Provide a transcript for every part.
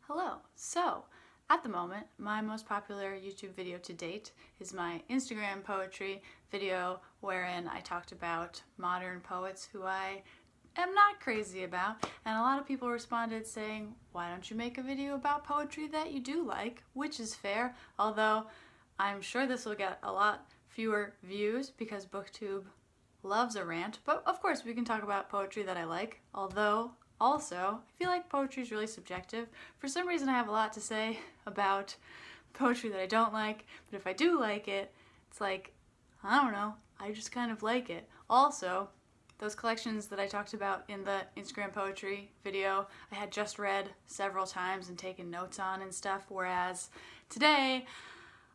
Hello. So, at the moment, my most popular YouTube video to date is my Instagram poetry video wherein I talked about modern poets who I am not crazy about, and a lot of people responded saying, why don't you make a video about poetry that you do like, which is fair, although I'm sure this will get a lot fewer views because BookTube loves a rant, but of course we can talk about poetry that I like, although also, I feel like poetry is really subjective. For some reason I have a lot to say about poetry that I don't like, but if I do like it, it's like, I don't know, I just kind of like it. Also, those collections that I talked about in the Instagram poetry video, I had just read several times and taken notes on and stuff, whereas today,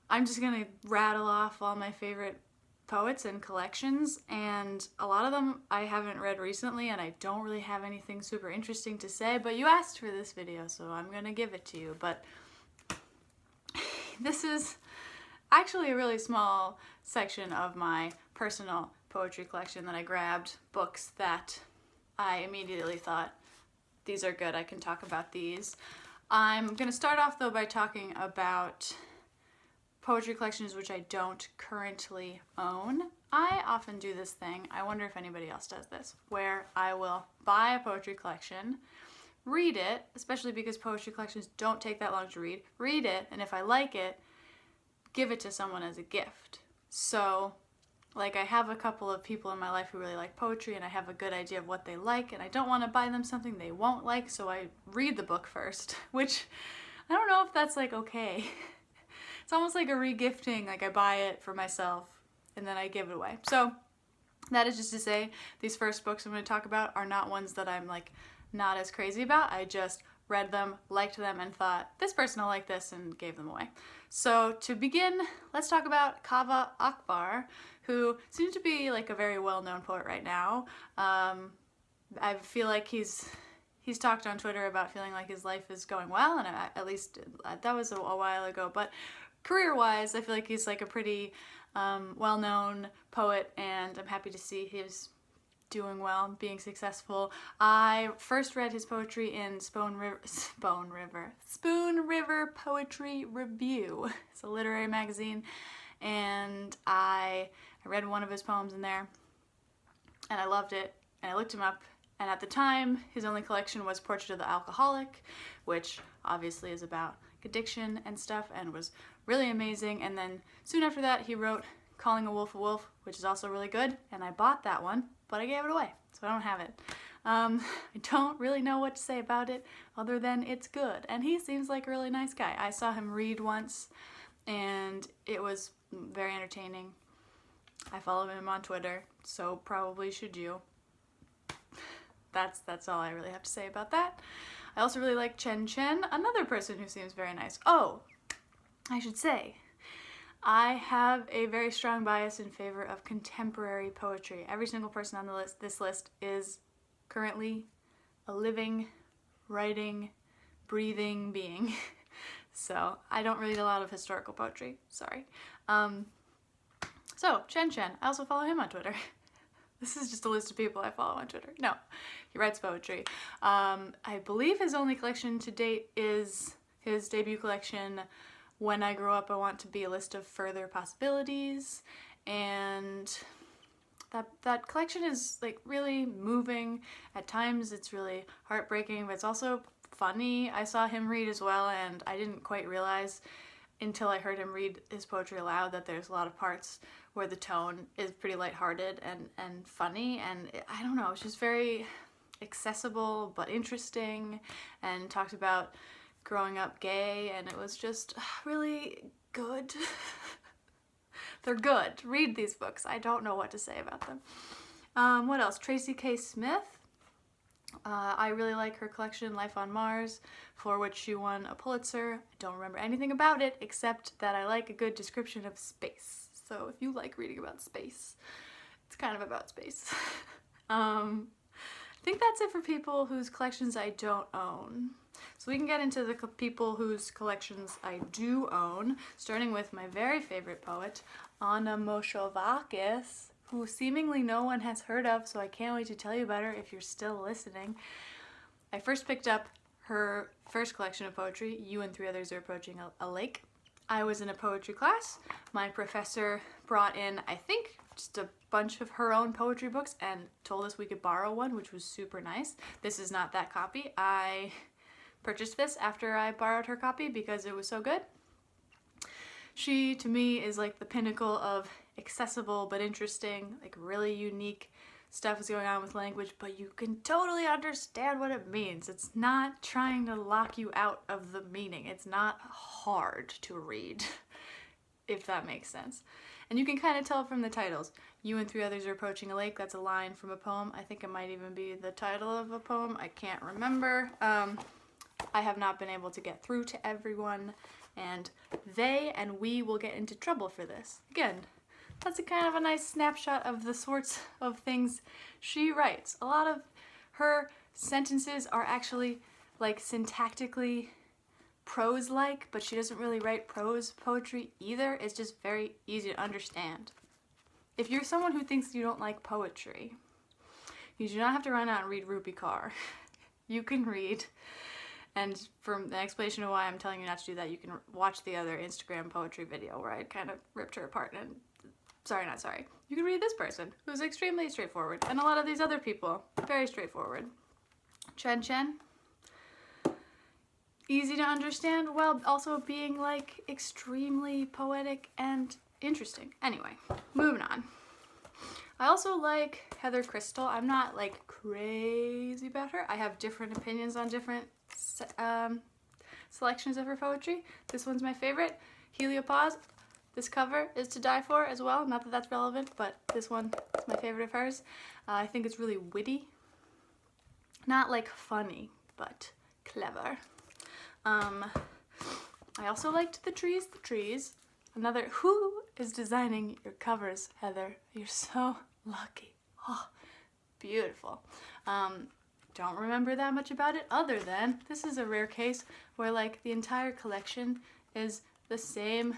I'm just gonna rattle off all my favorite poets and collections, and a lot of them I haven't read recently and I don't really have anything super interesting to say, but you asked for this video, so I'm gonna give it to you. But this is actually a really small section of my personal poetry collection that I grabbed, books that I immediately thought, these are good, I can talk about these. I'm gonna start off though by talking about poetry collections which I don't currently own. I often do this thing, I wonder if anybody else does this, where I will buy a poetry collection, read it, especially because poetry collections don't take that long to read it, and if I like it, give it to someone as a gift. So, like, I have a couple of people in my life who really like poetry and I have a good idea of what they like, and I don't want to buy them something they won't like, so I read the book first, which I don't know if that's like okay. It's almost like a re-gifting, like I buy it for myself and then I give it away. So that is just to say, these first books I'm going to talk about are not ones that I'm like not as crazy about. I just read them, liked them, and thought, this person will like this, and gave them away. So to begin, let's talk about Kaveh Akbar, who seems to be like a very well-known poet right now. I feel like he's talked on Twitter about feeling like his life is going well, and at least that was a while ago, but career-wise, I feel like he's like a pretty well-known poet, and I'm happy to see he's doing well, being successful. I first read his poetry in Spoon River Poetry Review. It's a literary magazine, and I read one of his poems in there, and I loved it, and I looked him up. And at the time, his only collection was Portrait of the Alcoholic, which obviously is about addiction and stuff, and was really amazing. And then soon after that, he wrote Calling a Wolf, which is also really good, and I bought that one, but I gave it away, so I don't have it. I don't really know what to say about it, other than it's good, and he seems like a really nice guy. I saw him read once, and it was very entertaining. I follow him on Twitter, so probably should you. That's all I really have to say about that. I also really like Chen Chen, another person who seems very nice. Oh, I should say, I have a very strong bias in favor of contemporary poetry. Every single person on this list is currently a living, writing, breathing being. So I don't read a lot of historical poetry, sorry. So, Chen Chen, I also follow him on Twitter. This is just a list of people I follow on Twitter. No, he writes poetry. I believe his only collection to date is his debut collection, When I Grow Up I Want to Be, a List of Further Possibilities, and that collection is like really moving. At times it's really heartbreaking, but it's also funny. I saw him read as well, and I didn't quite realize until I heard him read his poetry aloud that there's a lot of parts where the tone is pretty lighthearted and funny, and I don't know, it's just very accessible but interesting, and talked about growing up gay, and it was just really good. They're good. Read these books. I don't know what to say about them. What else? Tracy K Smith. I really like her collection, Life on Mars, for which she won a Pulitzer. I don't remember anything about it, except that I like a good description of space. So if you like reading about space, it's kind of about space. I think that's it for people whose collections I don't own. So we can get into the people whose collections I do own, starting with my very favorite poet, Anna Moshovakis, who seemingly no one has heard of, so I can't wait to tell you about her if you're still listening. I first picked up her first collection of poetry, You and Three Others Are Approaching a Lake. I was in a poetry class. My professor brought in, I think, just a bunch of her own poetry books and told us we could borrow one, which was super nice. This is not that copy. I purchased this after I borrowed her copy because it was so good. She, to me, is like the pinnacle of accessible but interesting, like really unique stuff is going on with language, but you can totally understand what it means. It's not trying to lock you out of the meaning. It's not hard to read, if that makes sense. And you can kind of tell from the titles. You and Three Others Are Approaching a Lake, that's a line from a poem. I think it might even be the title of a poem. I can't remember. I have not been able to get through to everyone, and they and we will get into trouble for this. Again, that's a kind of a nice snapshot of the sorts of things she writes. A lot of her sentences are actually like syntactically prose-like, but she doesn't really write prose poetry either. It's just very easy to understand. If you're someone who thinks you don't like poetry, you do not have to run out and read Rupi Kaur. You can read, and for the explanation of why I'm telling you not to do that, you can watch the other Instagram poetry video where I kind of ripped her apart and you can read this person, who's extremely straightforward, and a lot of these other people, very straightforward. Chen Chen, easy to understand while also being like extremely poetic and interesting. Anyway, moving on. I also like Heather Krystal. I'm not like crazy about her. I have different opinions on different selections of her poetry. This one's my favorite. Heliopause. This cover is to die for as well. Not that that's relevant, but this one is my favorite of hers. I think it's really witty. Not like funny, but clever. I also liked The Trees. Another, who is designing your covers, Heather? You're so lucky. Oh, beautiful. Don't remember that much about it other than this is a rare case where like the entire collection is the same,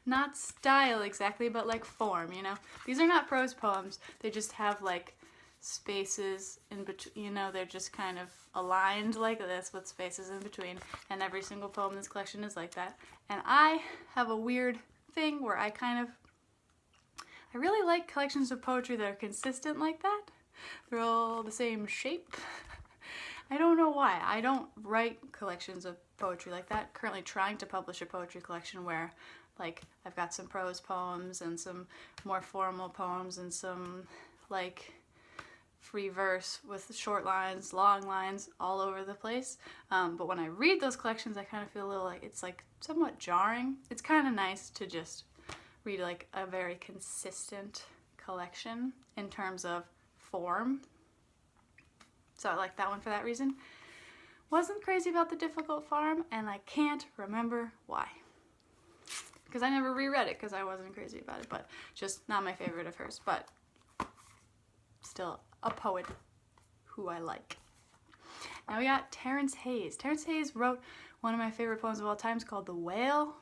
not style exactly, but like form, you know? These are not prose poems. They just have like spaces in between, you know, they're just kind of aligned like this with spaces in between, and every single poem in this collection is like that. And I have a weird thing where I really like collections of poetry that are consistent like that. They're all the same shape. I don't know why. I don't write collections of poetry like that. Currently trying to publish a poetry collection where like I've got some prose poems and some more formal poems and some like free verse with short lines, long lines, all over the place. But when I read those collections, I kind of feel a little like it's like somewhat jarring. It's kind of nice to just read like a very consistent collection in terms of form. So I like that one for that reason. Wasn't crazy about The Difficult Farm, and I can't remember why. Because I never reread it because I wasn't crazy about it, but just not my favorite of hers, but still a poet who I like. Now we got Terrence Hays. Terrence Hays wrote one of my favorite poems of all time called The Whale.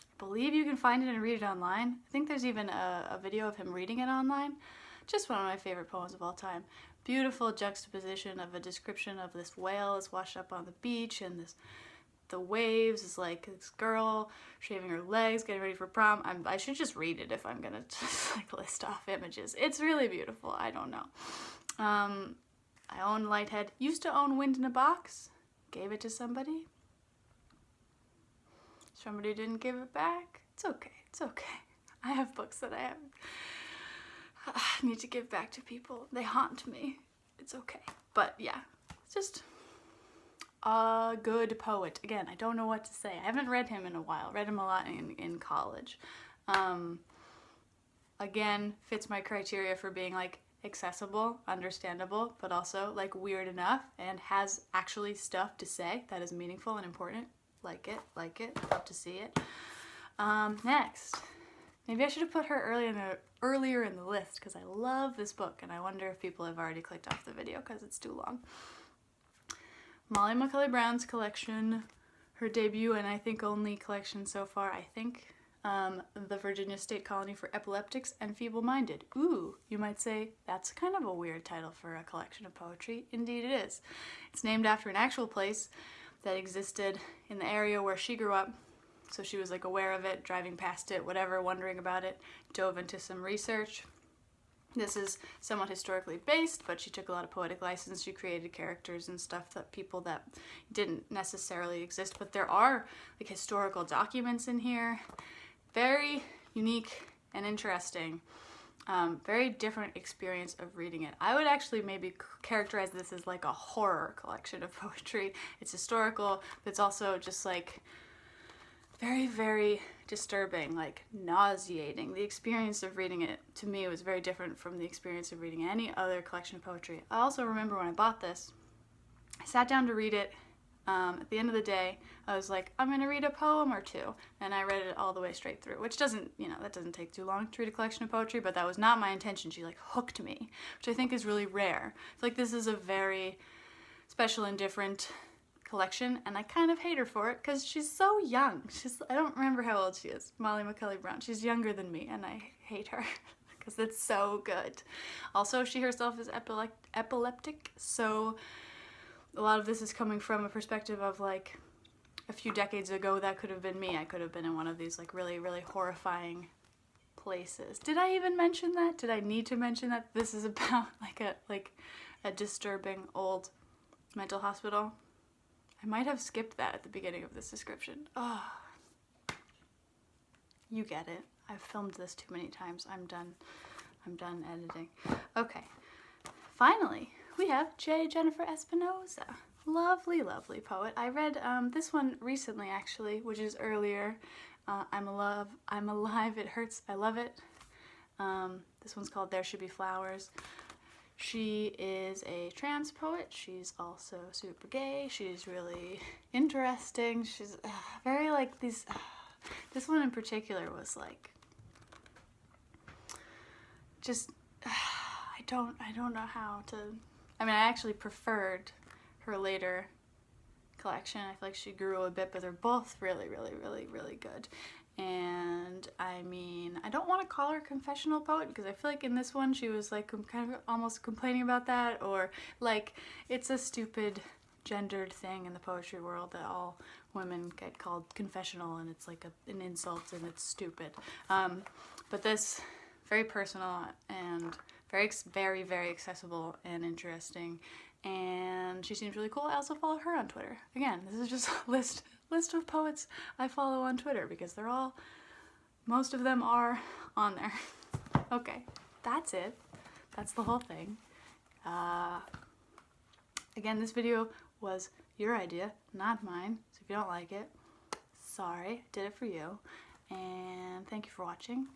I believe you can find it and read it online. I think there's even a video of him reading it online. Just one of my favorite poems of all time. Beautiful juxtaposition of a description of this whale that's washed up on the beach, and the waves is like this girl shaving her legs, getting ready for prom. I should just read it if I'm gonna just like list off images. It's really beautiful. I don't know. I own Lighthead. Used to own Wind in a Box. Gave it to somebody. Somebody didn't give it back. It's okay. It's okay. I have books that I need to give back to people. They haunt me. It's okay. But yeah, it's just a good poet. Again, I don't know what to say. I haven't read him in a while. Read him a lot in college. Again, fits my criteria for being like accessible, understandable, but also like weird enough, and has actually stuff to say that is meaningful and important. Like it, love to see it. Next, maybe I should have put her earlier in the list because I love this book, and I wonder if people have already clicked off the video because it's too long. Molly McCully Brown's collection, her debut and I think only collection so far, I think. the Virginia State Colony for Epileptics and Feeble-Minded. Ooh, you might say, that's kind of a weird title for a collection of poetry. Indeed it is. It's named after an actual place that existed in the area where she grew up. So she was like aware of it, driving past it, whatever, wondering about it, dove into some research. This is somewhat historically based, but she took a lot of poetic license. She created characters and stuff that people that didn't necessarily exist, but there are like historical documents in here. Very unique and interesting. Very different experience of reading it. I would actually maybe characterize this as like a horror collection of poetry. It's historical, but it's also just like very, very disturbing, like nauseating. The experience of reading it, to me, was very different from the experience of reading any other collection of poetry. I also remember when I bought this, I sat down to read it. At the end of the day, I was like, I'm going to read a poem or two. And I read it all the way straight through, which doesn't, that doesn't take too long to read a collection of poetry, but that was not my intention. She like hooked me, which I think is really rare. I feel like this is a very special and different collection, and I kind of hate her for it because she's so young. I don't remember how old she is. Molly McCully Brown. She's younger than me, and I hate her because it's so good. Also, she herself is epileptic, so a lot of this is coming from a perspective of like a few decades ago. That could have been me. I could have been in one of these like really, really horrifying places. Did I even mention that? Did I need to mention that this is about like a disturbing old mental hospital? I might have skipped that at the beginning of this description. Oh, you get it. I've filmed this too many times. I'm done editing. Okay. Finally, we have Jennifer Espinosa. Lovely, lovely poet. I read this one recently, actually, which is earlier. I'm Alive, It Hurts, I Love It. This one's called There Should Be Flowers. She is a trans poet. She's also super gay. She's really interesting. She's very like these. This one in particular was like just. I don't know how to. I mean, I actually preferred her later collection. I feel like she grew a bit, but they're both really, really, really, really good. And I mean, I don't want to call her a confessional poet because I feel like in this one she was like kind of almost complaining about that, or like it's a stupid gendered thing in the poetry world that all women get called confessional and it's like an insult and it's stupid. But this, very personal and very, very, very accessible and interesting, and she seems really cool. I also follow her on Twitter. Again, this is just a list of poets I follow on Twitter because most of them are on there. Okay, that's it. That's the whole thing. Again, this video was your idea, not mine. So if you don't like it, sorry, I did it for you. And thank you for watching.